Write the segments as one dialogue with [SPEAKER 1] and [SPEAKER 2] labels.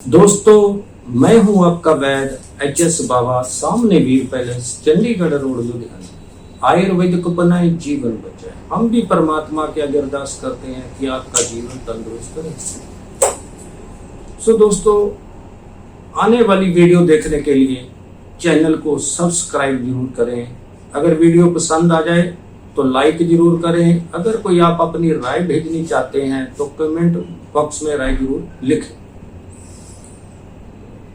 [SPEAKER 1] दोस्तों, मैं हूं आपका वैद एच.एस. बाबा, सामने वीर पैलेस, चंडीगढ़ रोड, लुधियाना। आयुर्वेदिक अपनाएं, जीवन बचाएं। हम भी परमात्मा के आगे अरदास करते हैं कि आपका जीवन तंदुरुस्त रहे। दोस्तों, आने वाली वीडियो देखने के लिए चैनल को सब्सक्राइब जरूर करें। अगर वीडियो पसंद आ जाए तो लाइक जरूर करें। अगर कोई आप अपनी राय भेजनी चाहते हैं तो कमेंट बॉक्स में राय जरूर लिखें।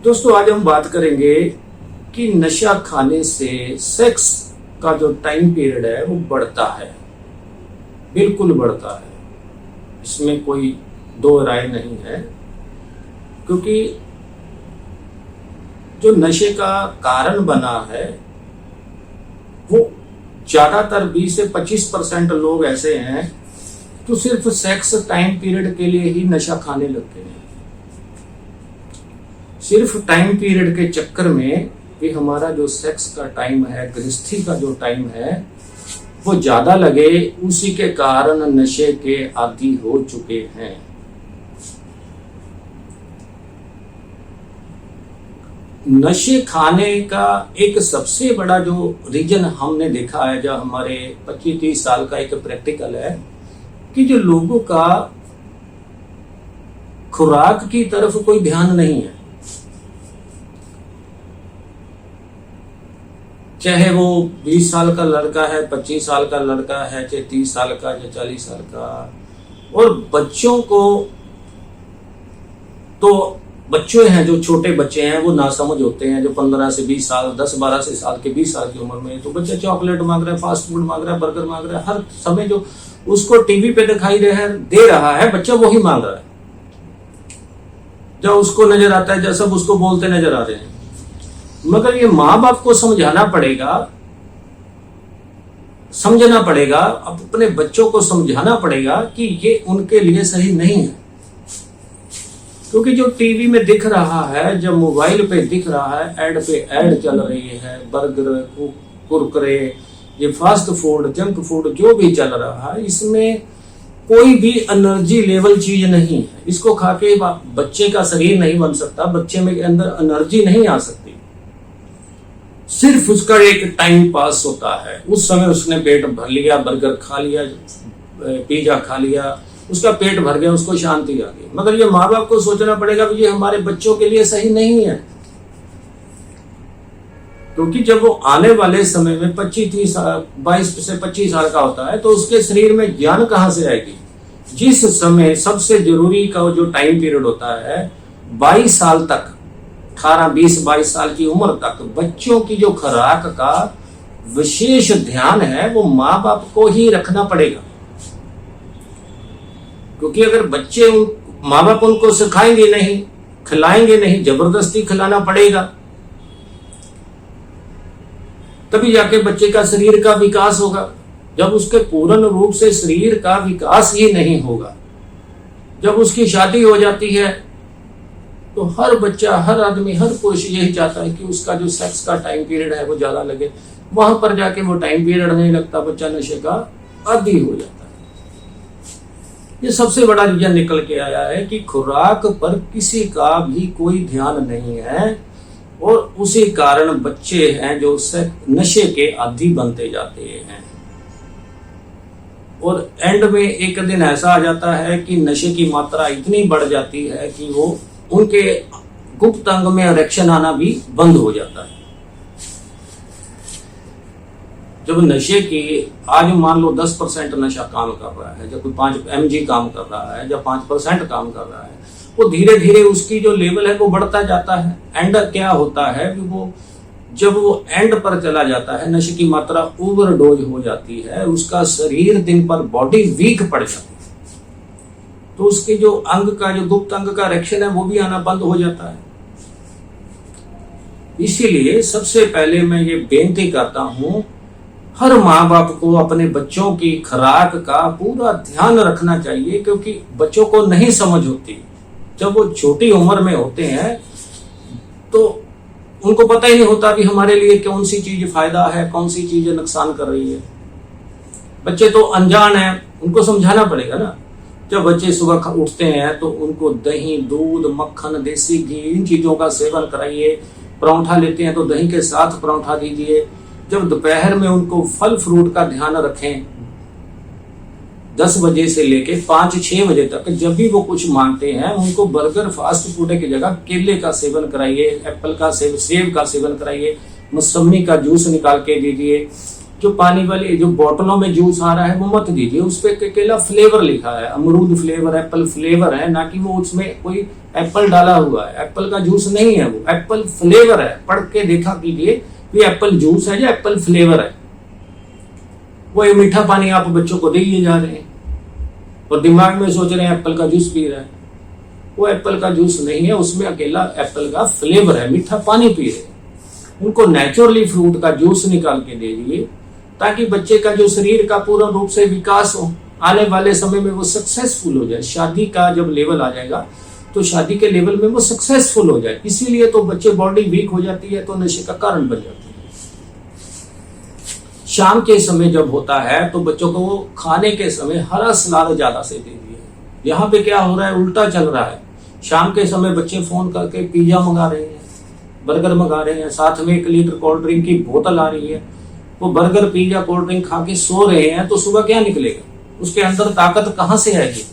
[SPEAKER 1] दोस्तों, आज हम बात करेंगे कि नशा खाने से सेक्स का जो टाइम पीरियड है वो बढ़ता है, बिल्कुल बढ़ता है। इसमें कोई दो राय नहीं है, क्योंकि जो नशे का कारण बना है वो ज्यादातर 20 से 25% लोग ऐसे हैं जो सिर्फ सेक्स टाइम पीरियड के लिए ही नशा खाने लगते हैं। सिर्फ टाइम पीरियड के चक्कर में भी हमारा जो सेक्स का टाइम है, गृहस्थी का जो टाइम है वो ज्यादा लगे, उसी के कारण नशे के आदी हो चुके हैं। नशे खाने का एक सबसे बड़ा जो रीजन हमने देखा है, जो हमारे 25-30 साल का एक प्रैक्टिकल है, कि जो लोगों का खुराक की तरफ कोई ध्यान नहीं है। चाहे वो 20 साल का लड़का है, 25 साल का लड़का है, चाहे 30 साल का या 40 साल का। और बच्चों को तो बच्चे हैं, जो छोटे बच्चे हैं वो नासमझ होते हैं, जो 15 से 20 साल, 10-12 से साल के 20 साल की उम्र में, तो बच्चा चॉकलेट मांग रहा है, फास्ट फूड मांग रहा है, बर्गर मांग रहा है। हर समय जो उसको टीवी पे दिखाई दे रहा है बच्चा वही मांग रहा है। जब उसको नजर आता है, जब सब उसको बोलते नजर आ रहे हैं। मगर ये माँ बाप को समझना पड़ेगा, अपने बच्चों को समझाना पड़ेगा कि ये उनके लिए सही नहीं है। क्योंकि जो टीवी में दिख रहा है, जब मोबाइल पे दिख रहा है, ऐड पे ऐड चल रही है, बर्गर, कुरकुरे, ये फास्ट फूड, जंक फूड जो भी चल रहा है, इसमें कोई भी एनर्जी लेवल चीज नहीं है। इसको खा के बच्चे का शरीर नहीं बन सकता, बच्चे में अंदर एनर्जी नहीं आ सकती। सिर्फ उसका एक टाइम पास होता है। उस समय उसने पेट भर लिया, बर्गर खा लिया, पिज्जा खा लिया, उसका पेट भर गया, उसको शांति आ गई। मगर ये माँ बाप को सोचना पड़ेगा कि ये हमारे बच्चों के लिए सही नहीं है। क्योंकि जब वो आने वाले समय में 22 से 25 साल का होता है तो उसके शरीर में ज्ञान कहाँ से आएगी। जिस समय सबसे जरूरी का जो टाइम पीरियड होता है 22 साल तक, 18-20-22 साल की उम्र तक बच्चों की जो खुराक का विशेष ध्यान है वो माँ बाप को ही रखना पड़ेगा। क्योंकि अगर माँ बाप उनको सिखाएंगे नहीं, खिलाएंगे नहीं, जबरदस्ती खिलाना पड़ेगा, तभी जाके बच्चे का शरीर का विकास होगा। जब उसके पूर्ण रूप से शरीर का विकास ही नहीं होगा, जब उसकी शादी हो जाती है तो हर बच्चा, हर आदमी, हर पुरुष यही चाहता है कि उसका जो सेक्स का टाइम पीरियड है वो ज्यादा लगे। वहां पर जाके वो टाइम पीरियड नहीं लगता, बच्चा नशे का आदी हो जाता है। ये सबसे बड़ा रीजन निकल के आया है कि खुराक पर किसी का भी कोई ध्यान नहीं है, और उसी कारण बच्चे हैं जो नशे के आदी बनते जाते हैं। और एंड में एक दिन ऐसा आ जाता है कि नशे की मात्रा इतनी बढ़ जाती है कि वो उनके गुप्त अंग में इरेक्शन आना भी बंद हो जाता है। जब नशे की, आज मान लो 10% नशा काम कर रहा है, जब कोई 5 mg काम कर रहा है, जब 5% काम कर रहा है, वो धीरे धीरे उसकी जो लेवल है वो बढ़ता जाता है। एंड क्या होता है कि वो जब वो एंड पर चला जाता है, नशे की मात्रा ओवरडोज हो जाती है, उसका शरीर दिन पर बॉडी वीक पड़ जाती है, तो उसके जो अंग का, जो गुप्त अंग का इरेक्शन है वो भी आना बंद हो जाता है। इसीलिए सबसे पहले मैं ये बेनती करता हूं, हर माँ बाप को अपने बच्चों की खुराक का पूरा ध्यान रखना चाहिए, क्योंकि बच्चों को नहीं समझ होती। जब वो छोटी उम्र में होते हैं तो उनको पता ही नहीं होता भी हमारे लिए कौन सी चीज फायदा है, कौन सी चीज नुकसान कर रही है। बच्चे तो अनजान है, उनको समझाना पड़ेगा ना। जब बच्चे सुबह उठते हैं तो उनको दही, दूध, मक्खन, देसी घी, इन चीजों का सेवन कराइए। परांठा लेते हैं तो दही के साथ परांठा दीजिए। जब दोपहर में उनको फल फ्रूट का ध्यान रखें, 10 बजे से लेके 5-6 बजे तक जब भी वो कुछ मांगते हैं उनको बर्गर, फास्ट फूड की जगह केले का सेवन कराइए, एप्पल का सेब का सेवन कराइए, मौसमी का जूस निकाल के दीजिए। जो पानी वाले जो बोतलों में जूस आ रहा है वो मत दीजिए, उस पर केला फ्लेवर लिखा है, अमरूद फ्लेवर, एप्पल फ्लेवर है, ना कि वो उसमें कोई एप्पल डाला हुआ है। एप्पल का जूस नहीं है, वो एप्पल फ्लेवर है। पढ़ के देखा कीजिए ये एप्पल जूस है या एप्पल फ्लेवर है। वो ये मीठा पानी आप बच्चों को दिए जा रहे हैं और दिमाग में सोच रहे हैं एप्पल का जूस पी रहा है। वो एप्पल का जूस नहीं है, उसमें अकेला एप्पल का फ्लेवर है, मीठा पानी पी रहे हैं। उनको नेचुरली फ्रूट का जूस निकाल के दे दीजिए ताकि बच्चे का जो शरीर का पूर्ण रूप से विकास हो, आने वाले समय में वो सक्सेसफुल हो जाए। शादी का जब लेवल आ जाएगा तो शादी के लेवल में वो सक्सेसफुल हो जाए। इसीलिए तो बच्चे बॉडी वीक हो जाती है तो नशे का कारण बन जाती है। शाम के समय जब होता है तो बच्चों को खाने के समय हरा सलाद ज्यादा से दे दिए। यहाँ पे क्या हो रहा है, उल्टा चल रहा है। शाम के समय बच्चे फोन करके पिज्जा मंगा रहे हैं, बर्गर मंगा रहे हैं, साथ में 1 लीटर कोल्ड ड्रिंक की बोतल आ रही है। वो बर्गर, पिज्जा, कोल्ड ड्रिंक खा के सो रहे हैं तो सुबह क्या निकलेगा, उसके अंदर ताकत कहाँ से आएगी।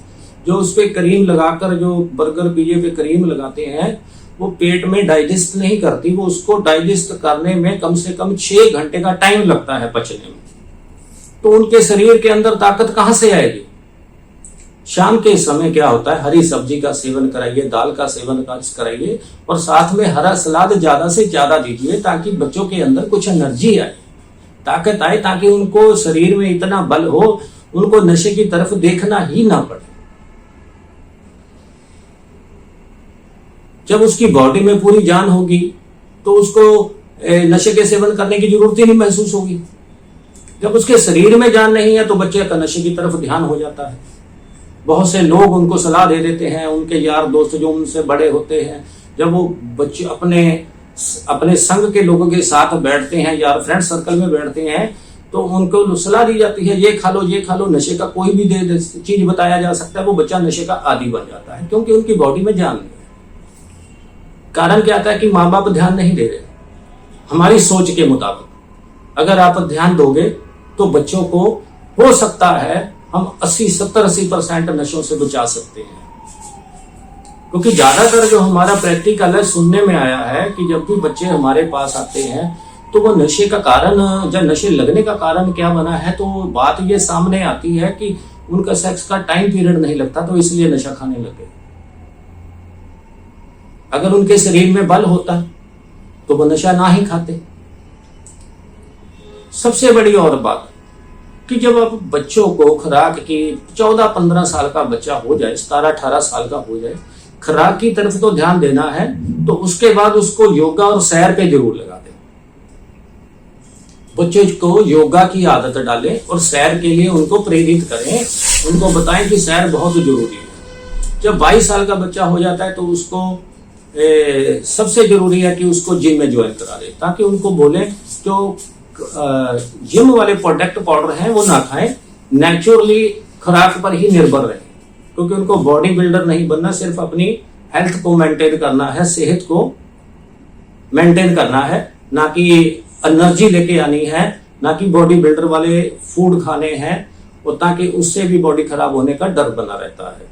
[SPEAKER 1] जो उस पे क्रीम लगाकर, जो बर्गर पिज्जे पे क्रीम लगाते हैं, वो पेट में डाइजेस्ट नहीं करती। वो उसको डाइजेस्ट करने में कम से कम 6 घंटे का टाइम लगता है पचने में। तो उनके शरीर के अंदर ताकत कहां से आएगी। शाम के समय क्या होता है, हरी सब्जी का सेवन कराइए, दाल का सेवन कराइए और साथ में हरा सलाद ज्यादा से ज्यादा दीजिए ताकि बच्चों के अंदर कुछ एनर्जी आए, ताकत आए, ताकि उनको शरीर में इतना बल हो, उनको नशे की तरफ देखना ही ना पड़े। जब उसकी बॉडी में पूरी जान होगी तो उसको नशे के सेवन करने की जरूरत ही नहीं महसूस होगी। जब उसके शरीर में जान नहीं है तो बच्चे का नशे की तरफ ध्यान हो जाता है। बहुत से लोग उनको सलाह दे देते हैं, उनके यार दोस्त जो उनसे बड़े होते हैं, जब वो बच्चे अपने संग के लोगों के साथ बैठते हैं, यार फ्रेंड सर्कल में बैठते हैं, तो उनको सलाह दी जाती है ये खा लो, ये खा लो। नशे का कोई भी चीज बताया जा सकता है, वो बच्चा नशे का आदी बन जाता है क्योंकि उनकी बॉडी में जान नहीं है। कारण क्या आता है कि माँ बाप ध्यान नहीं दे रहे। हमारी सोच के मुताबिक अगर आप ध्यान दोगे तो बच्चों को हो सकता है हम 80% नशों से बचा सकते हैं। क्योंकि ज्यादातर जो हमारा प्रैक्टिकल है, सुनने में आया है कि जब भी बच्चे हमारे पास आते हैं तो वो नशे का कारण, जब नशे लगने का कारण क्या बना है, तो बात ये सामने आती है कि उनका सेक्स का टाइम पीरियड नहीं लगता तो इसलिए नशा खाने लगे। अगर उनके शरीर में बल होता तो वो नशा ना ही खाते। सबसे बड़ी और बात कि जब आप बच्चों को खुराक की 14-15 साल का बच्चा हो जाए, 17-18 साल का हो जाए, खुराक की तरफ तो ध्यान देना है, तो उसके बाद उसको योगा और सैर पे जरूर लगा दें। बच्चों को योगा की आदत डालें और सैर के लिए उनको प्रेरित करें, उनको बताएं कि सैर बहुत जरूरी है। जब 22 साल का बच्चा हो जाता है तो उसको सबसे जरूरी है कि उसको जिम में ज्वाइन करा दे, ताकि उनको बोले जो जिम वाले प्रोडक्ट पाउडर हैं वो ना खाएं, नेचुरली खुराक पर ही निर्भर रहें। क्योंकि उनको बॉडी बिल्डर नहीं बनना, सिर्फ अपनी हेल्थ को मेंटेन करना है, सेहत को मेंटेन करना है, ना कि एनर्जी लेके आनी है, ना कि बॉडी बिल्डर वाले फूड खाने हैं, और ताकि उससे भी बॉडी खराब होने का डर बना रहता है।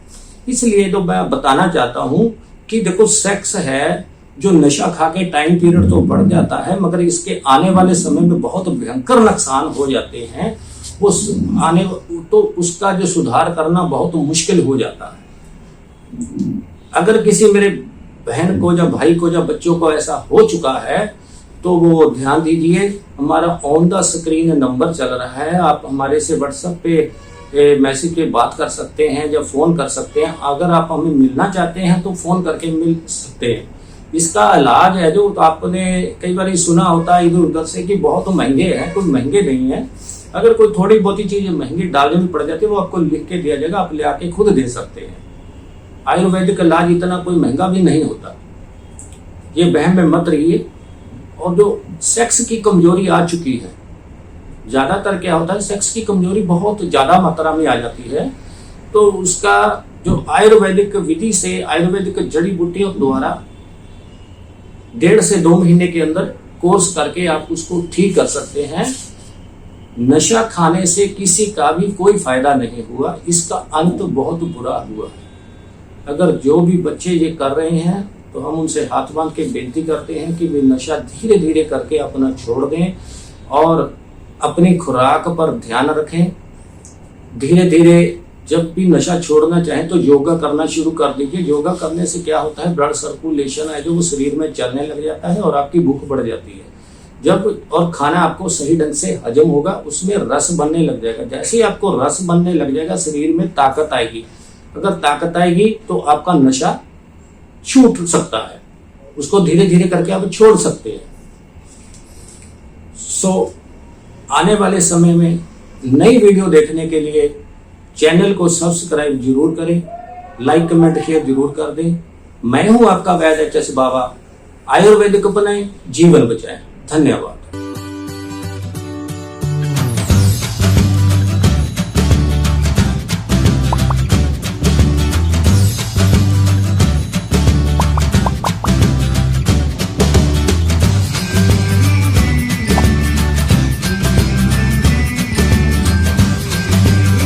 [SPEAKER 1] इसलिए तो मैं बताना चाहता हूं कि देखो, सेक्स है जो नशा खा के टाइम पीरियड तो बढ़ जाता है, मगर इसके आने वाले समय में बहुत भयंकर नुकसान हो जाते हैं। उस आने तो उसका जो सुधार करना बहुत मुश्किल हो जाता है। अगर किसी मेरे बहन को या भाई को या बच्चों को ऐसा हो चुका है तो वो ध्यान दीजिए, हमारा ऑन द स्क्रीन नंबर चल रहा है, आप हमारे से व्हाट्सएप पे मैसेज पे बात कर सकते हैं या फोन कर सकते हैं। अगर आप हमें मिलना चाहते हैं तो फोन करके मिल सकते हैं। इसका इलाज है जो तो आपने कई बार सुना होता है इधर उधर से कि बहुत महंगे हैं, कोई महंगे नहीं है। अगर कोई थोड़ी बहुत ही चीजें महंगी डालने में पड़ जाती है वो आपको लिख के दिया जाएगा, आप ले आके खुद दे सकते हैं। आयुर्वेदिक इलाज इतना कोई महंगा भी नहीं होता, ये वहम में मत रहिए। और जो सेक्स की कमजोरी आ चुकी है, ज्यादातर क्या होता है सेक्स की कमजोरी बहुत ज्यादा मात्रा में आ जाती है तो उसका जो आयुर्वेदिक विधि से, आयुर्वेदिक जड़ी बूटियों द्वारा 1.5 से 2 महीने के अंदर कोर्स करके आप उसको ठीक कर सकते हैं। नशा खाने से किसी का भी कोई फायदा नहीं हुआ, इसका अंत बहुत बुरा हुआ है। अगर जो भी बच्चे ये कर रहे हैं तो हम उनसे हाथ बांध के विनती करते हैं कि वे नशा धीरे धीरे करके अपना छोड़ दें और अपनी खुराक पर ध्यान रखें। धीरे धीरे जब भी नशा छोड़ना चाहें तो योगा करना शुरू कर दीजिए। योगा करने से क्या होता है, ब्लड सर्कुलेशन है जो वो शरीर में चलने लग जाता है और आपकी भूख बढ़ जाती है। जब और खाना आपको सही ढंग से हजम होगा, उसमें रस बनने लग जाएगा। जैसे ही आपको रस बनने लग जाएगा, शरीर में ताकत आएगी। अगर ताकत आएगी तो आपका नशा छूट सकता है, उसको धीरे धीरे करके आप छोड़ सकते हैं। आने वाले समय में नई वीडियो देखने के लिए चैनल को सब्सक्राइब जरूर करें, लाइक कमेंट शेयर जरूर कर दें। मैं हूं आपका वैद्य एच एस बाबा। आयुर्वेदिक अपनाएं, जीवन बचाएं। धन्यवाद।